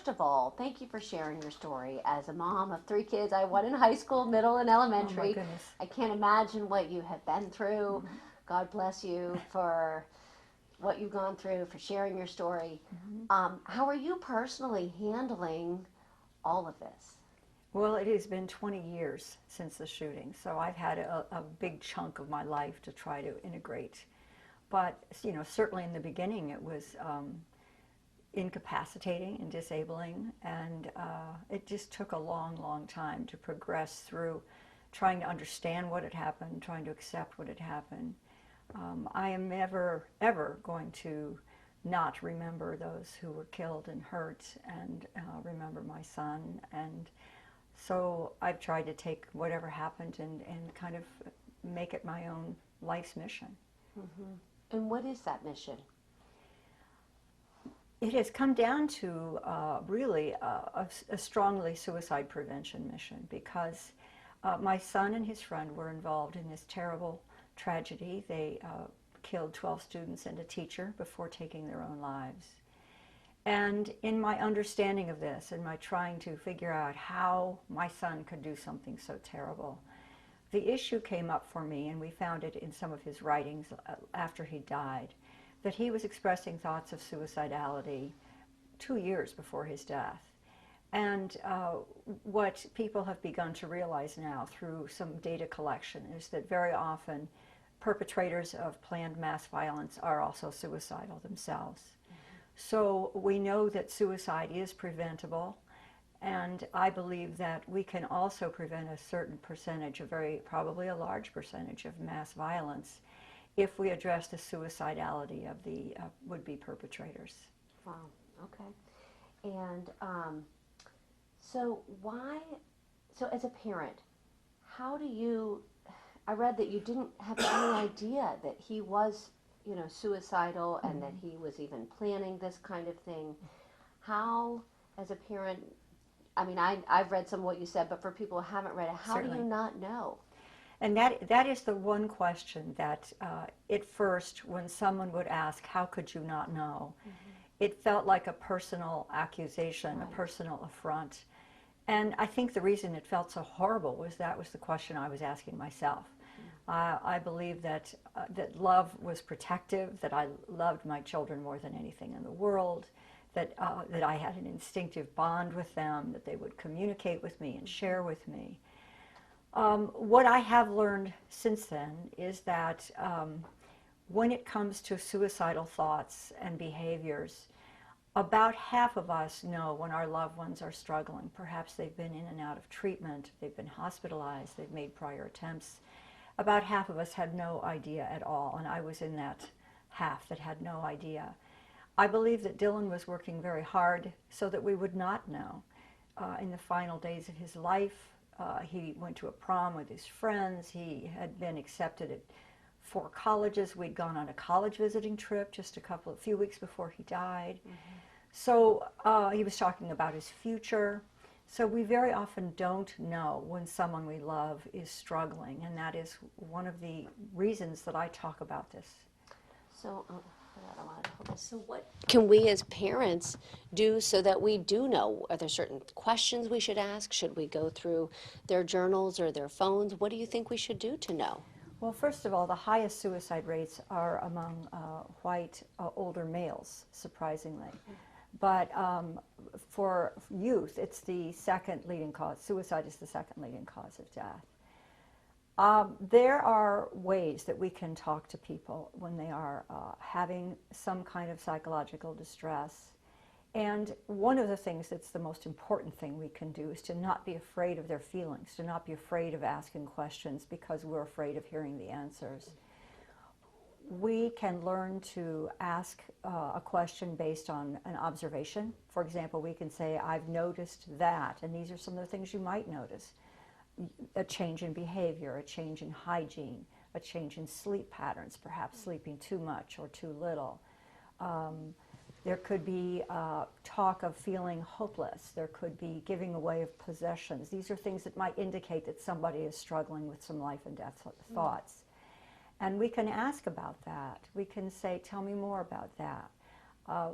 first of all, thank you for sharing your story. As a mom of 3 kids, I one in high school, middle, and Oh my elementary. goodness. I can't imagine what you have been through. God bless you for what you've gone through, for sharing your story. Mhm. How are you personally handling all of this? Well, it has been 20 years since the shooting, so I've had a big chunk of my life to try to integrate. But, certainly in the beginning it was incapacitating and disabling, and it just took a long, long time to progress through trying to understand what had happened, trying to accept what had happened. I am never, ever going to not remember those who were killed and hurt, and remember my son. And so I've tried to take whatever happened and kind of make it my own life's mission. Hmm. And what is that mission? It has come down to really a strongly suicide prevention mission, because my son and his friend were involved in this terrible tragedy. They killed 12 students and a teacher before taking their own lives. And in my understanding of this and my trying to figure out how my son could do something so terrible, the issue came up for me, and we found it in some of his writings after he died, that he was expressing thoughts of suicidality 2 years before his death. And what people have begun to realize now through some data collection is that very often perpetrators of planned mass violence are also suicidal themselves. So we know that suicide is preventable, and I believe that we can also prevent a certain percentage, probably a large percentage of mass violence, if we address the suicidality of the would-be perpetrators. Wow. Okay. And so why? So as a parent, how do you? I read that you didn't have any idea that he was, suicidal, and that he was even planning this kind of thing. How, as a parent, I mean, I've read some of what you said, but for people who haven't read it, how do Certainly. you not know? And that is the one question that at first, when someone would ask, how could you not know? It felt like a personal accusation, Right. a personal affront. And I think the reason it felt so horrible was that was the question I was asking myself. I believe that love was protective, that I loved my children more than anything in the world, that I had an instinctive bond with them, that they would communicate with me and share with me. What I have learned since then is that when it comes to suicidal thoughts and behaviors, about half of us know when our loved ones are struggling. Perhaps they've been in and out of treatment, they've been hospitalized, they've made prior attempts. About half of us had no idea at all, and I was in that half that had no idea. I believe that Dylan was working very hard so that we would not know. In the final days of his life, he went to a prom with his friends. He had been accepted at 4 colleges. We'd gone on a college visiting trip just a few weeks before he died. So he was talking about his future. So we very often don't know when someone we love is struggling, and that is one of the reasons that I talk about this. So, so what can we as parents do so that we do know? Are there certain questions we should ask? Should we go through their journals or their phones? What do you think we should do to know? Well, first of all, the highest suicide rates are among white older males, surprisingly. But for youth, it's the second leading cause. Suicide is the second leading cause of death. There are ways that we can talk to people when they are having some kind of psychological distress. And one of the things that's the most important thing we can do is to not be afraid of their feelings, to not be afraid of asking questions because we're afraid of hearing the answers. We can learn to ask a question based on an observation. For example, we can say, I've noticed that, and these are some of the things you might notice. A change in behavior, a change in hygiene, a change in sleep patterns, perhaps sleeping too much or too little. There could be talk of feeling hopeless. There could be giving away of possessions. These are things that might indicate that somebody is struggling with some life and death thoughts. And we can ask about that. We can say, tell me more about that.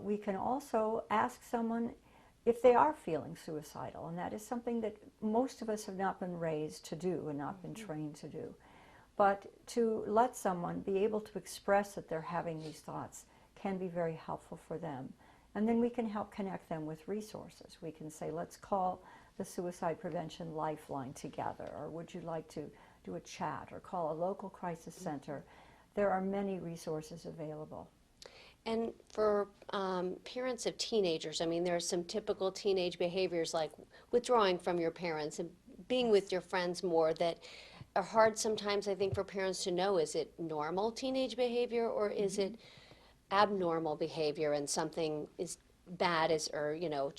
We can also ask someone if they are feeling suicidal, and that is something that most of us have not been raised to do and not been trained to do. But to let someone be able to express that they're having these thoughts can be very helpful for them. And then we can help connect them with resources. We can say, let's call the Suicide Prevention Lifeline together, or would you like to do a chat, or call a local crisis center. There are many resources available. And for parents of teenagers, I mean, there are some typical teenage behaviors like withdrawing from your parents and being with your friends more that are hard sometimes, I think, for parents to know. Is it normal teenage behavior, or is it abnormal behavior and something is bad, or, you know,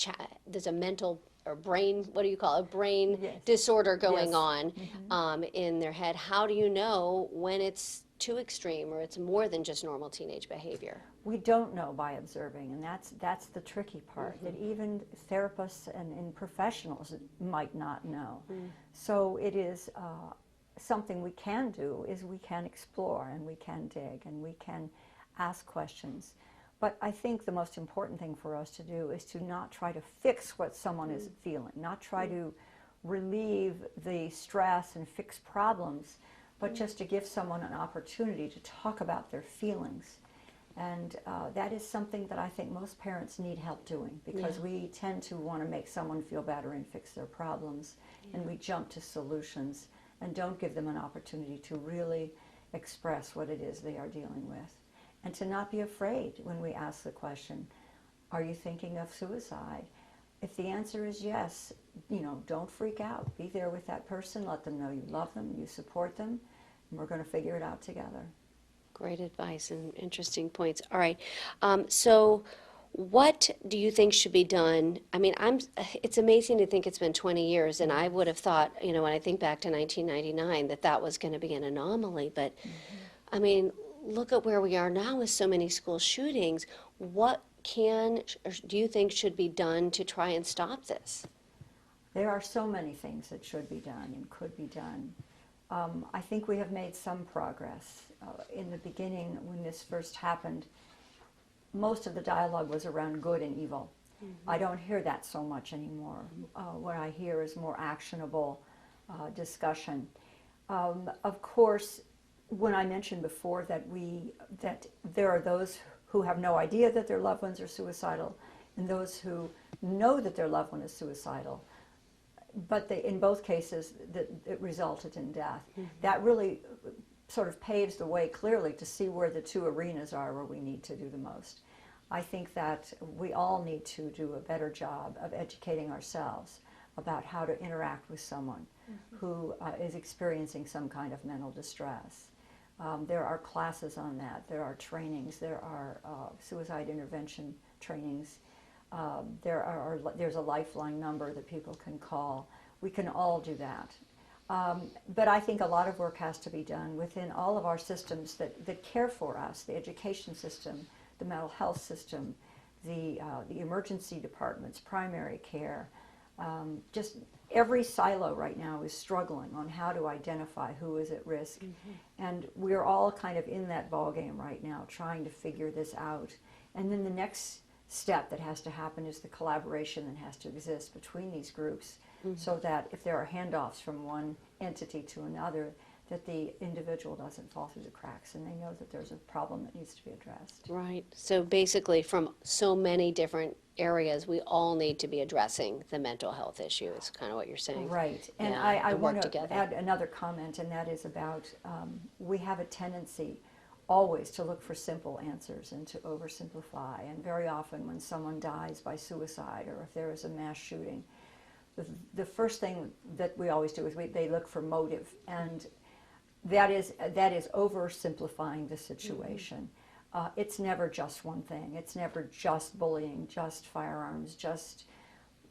there's a mental or brain, what do you call it, brain Yes. disorder going Yes. on in their head? How do you know when it's too extreme or it's more than just normal teenage behavior? We don't know by observing, and that's the tricky part, that even therapists and professionals might not know. So it is something we can do is we can explore, and we can dig, and we can ask questions. But I think the most important thing for us to do is to not try to fix what someone is feeling, not try to relieve the stress and fix problems, but just to give someone an opportunity to talk about their feelings. And that is something that I think most parents need help doing, because we tend to want to make someone feel better and fix their problems, and we jump to solutions and don't give them an opportunity to really express what it is they are dealing with. And to not be afraid when we ask the question, are you thinking of suicide? If the answer is yes, you know, don't freak out. Be there with that person. Let them know you love them, you support them, and we're going to figure it out together. Great advice and interesting points. All right. So what do you think should be done? I mean, it's amazing to think it's been 20 years, and I would have thought, you know, when I think back to 1999, that was going to be an anomaly. But, I mean, look at where we are now with so many school shootings. What do you think should be done to try and stop this? There are so many things that should be done and could be done. I think we have made some progress. In the beginning, when this first happened, most of the dialogue was around good and evil. I don't hear that so much anymore. What I hear is more actionable discussion. Of course, when I mentioned before that there are those who have no idea that their loved ones are suicidal, and those who know that their loved one is suicidal, but in both cases it resulted in death. That really sort of paves the way clearly to see where the two arenas are where we need to do the most. I think that we all need to do a better job of educating ourselves about how to interact with someone who is experiencing some kind of mental distress. There are classes on that. There are trainings. There are suicide intervention trainings. There's a lifeline number that people can call. We can all do that. But I think a lot of work has to be done within all of our systems that care for us, the education system, the mental health system, the emergency departments, primary care. Just every silo right now is struggling on how to identify who is at risk. And we're all kind of in that ballgame right now, trying to figure this out. And then the next step that has to happen is the collaboration that has to exist between these groups, so that if there are handoffs from one entity to another, that the individual doesn't fall through the cracks, and they know that there's a problem that needs to be addressed. Right. So basically, from so many different areas, we all need to be addressing the mental health issue, is kind of what you're saying. Right. And Yeah, I and want work to together. add another comment, and that is about we have a tendency always to look for simple answers and to oversimplify. And very often when someone dies by suicide, or if there is a mass shooting, the first thing that we always do is they look for motive, and that is oversimplifying the situation. It's never just one thing. It's never just bullying, just firearms, just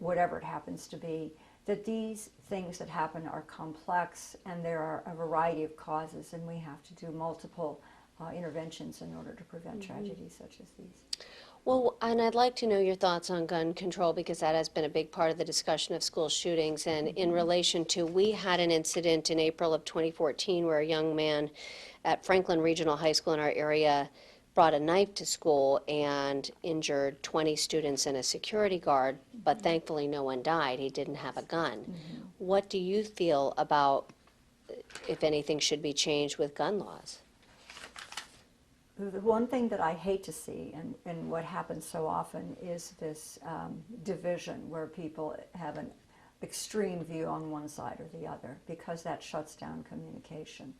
whatever it happens to be. That these things that happen are complex, and there are a variety of causes, and we have to do multiple interventions in order to prevent tragedies such as these. Well, and I'd like to know your thoughts on gun control, because that has been a big part of the discussion of school shootings. And in relation to, we had an incident in April of 2014 where a young man at Franklin Regional High School in our area brought a knife to school and injured 20 students and a security guard, but thankfully no one died. He didn't have a gun. What do you feel about if anything should be changed with gun laws? The one thing that I hate to see, and what happens so often, is this division where people have an extreme view on one side or the other, because that shuts down communication.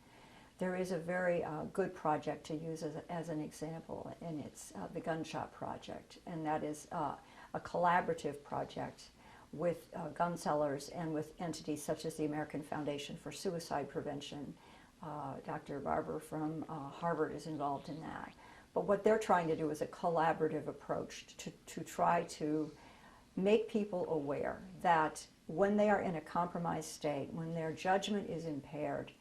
There is a very good project to use as an example, and it's the Gun Shop Project, and that is a collaborative project with gun sellers and with entities such as the American Foundation for Suicide Prevention. Dr. Barber from Harvard is involved in that. But what they're trying to do is a collaborative approach to try to make people aware that when they are in a compromised state, when their judgment is impaired,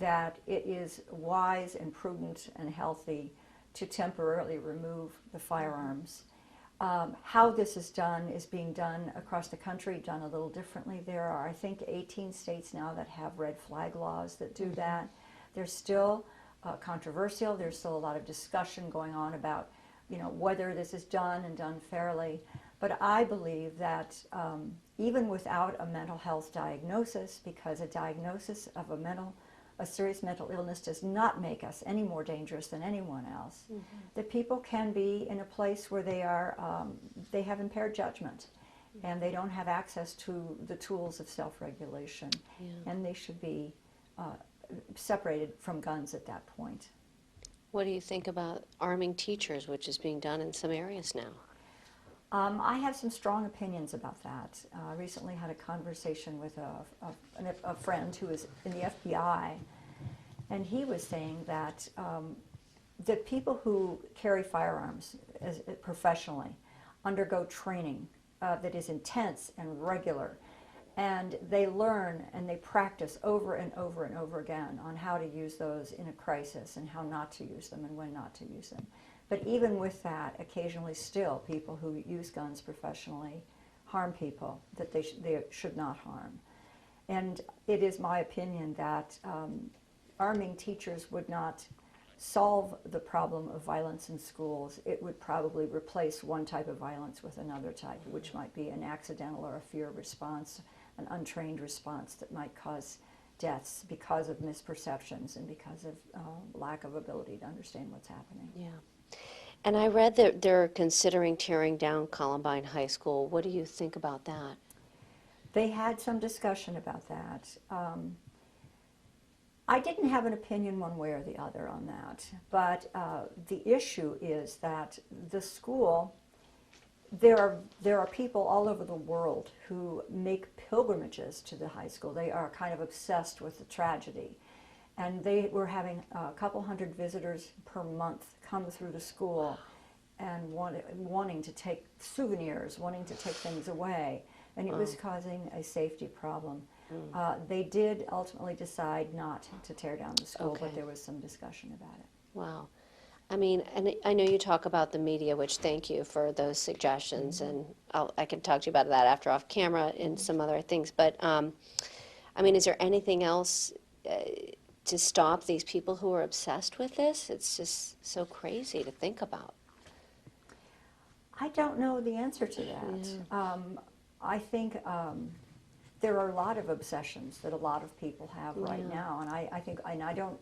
that it is wise and prudent and healthy to temporarily remove the firearms. How this is being done across the country, done a little differently. There are, I think, 18 states now that have red flag laws that do that. They're still controversial. There's still a lot of discussion going on about, whether this is done and done fairly. But I believe that even without a mental health diagnosis, because a diagnosis of a serious mental illness does not make us any more dangerous than anyone else, that people can be in a place where they have impaired judgment, and they don't have access to the tools of self-regulation, and they should be separated from guns at that point. What do you think about arming teachers, which is being done in some areas now? I have some strong opinions about that. I recently had a conversation with a friend who is in the FBI, and he was saying that that people who carry firearms professionally undergo training that is intense and regular, and they learn and they practice over and over and over again on how to use those in a crisis and how not to use them and when not to use them. But even with that, occasionally still people who use guns professionally harm people that they should not harm. And it is my opinion that arming teachers would not solve the problem of violence in schools. It would probably replace one type of violence with another type, which might be an accidental or a fear response, an untrained response that might cause deaths because of misperceptions and because of lack of ability to understand what's happening. Yeah. And I read that they're considering tearing down Columbine High School. What do you think about that? They had some discussion about that. I didn't have an opinion one way or the other on that, but the issue is that the school, there are people all over the world who make pilgrimages to the high school. They are kind of obsessed with the tragedy. And they were having a couple hundred visitors per month come through the school and wanting to take souvenirs, wanting to take things away. And it was causing a safety problem. They did ultimately decide not to tear down the school, but there was some discussion about it. Wow. I mean, and I know you talk about the media, which thank you for those suggestions, and I can talk to you about that after off camera and some other things. But, I mean, is there anything else to stop these people who are obsessed with this? It's just so crazy to think about. I don't know the answer to that. Yeah. I think there are a lot of obsessions that a lot of people have right now, and I think, and I don't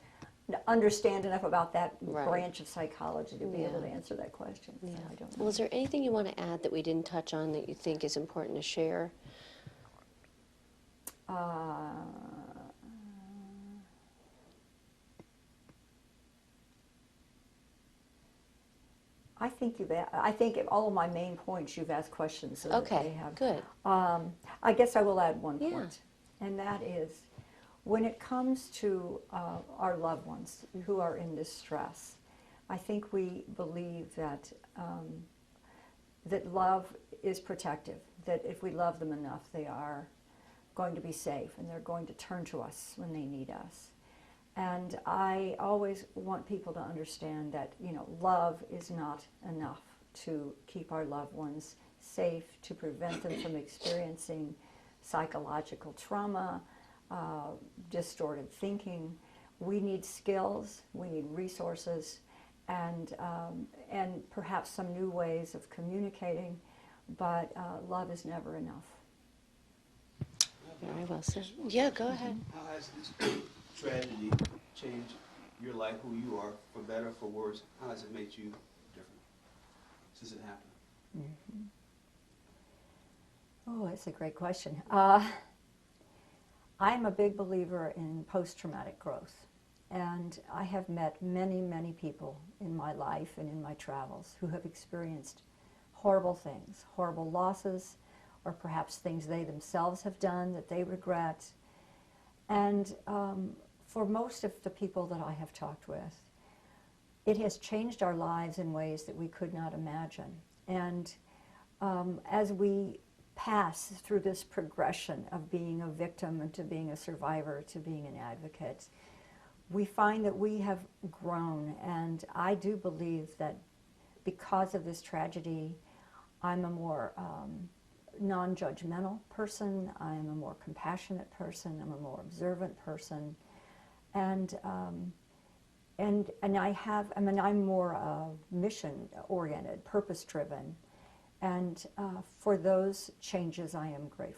understand enough about that branch of psychology to be able to answer that question. So I don't know. Well, is there anything you want to add that we didn't touch on that you think is important to share? I think all of my main points you've asked questions. So that they have. Good. I guess I will add one Yeah. point, and that is, when it comes to our loved ones who are in distress, I think we believe that that love is protective. That if we love them enough, they are going to be safe, and they're going to turn to us when they need us. And I always want people to understand that, love is not enough to keep our loved ones safe, to prevent them from experiencing psychological trauma, distorted thinking. We need skills, we need resources, and perhaps some new ways of communicating, but love is never enough. Very well said. Yeah, go ahead. How has this tragedy changed your life, who you are, for better, for worse? How has it made you different since it happened? Oh, that's a great question. I'm a big believer in post-traumatic growth, and I have met many, many people in my life and in my travels who have experienced horrible things, horrible losses, or perhaps things they themselves have done that they regret. And for most of the people that I have talked with, it has changed our lives in ways that we could not imagine. And as we pass through this progression of being a victim and to being a survivor to being an advocate, we find that we have grown. And I do believe that because of this tragedy, I'm a more non-judgmental person, I'm a more compassionate person, I'm a more observant person, and I'm more mission-oriented, purpose-driven, and for those changes I am grateful.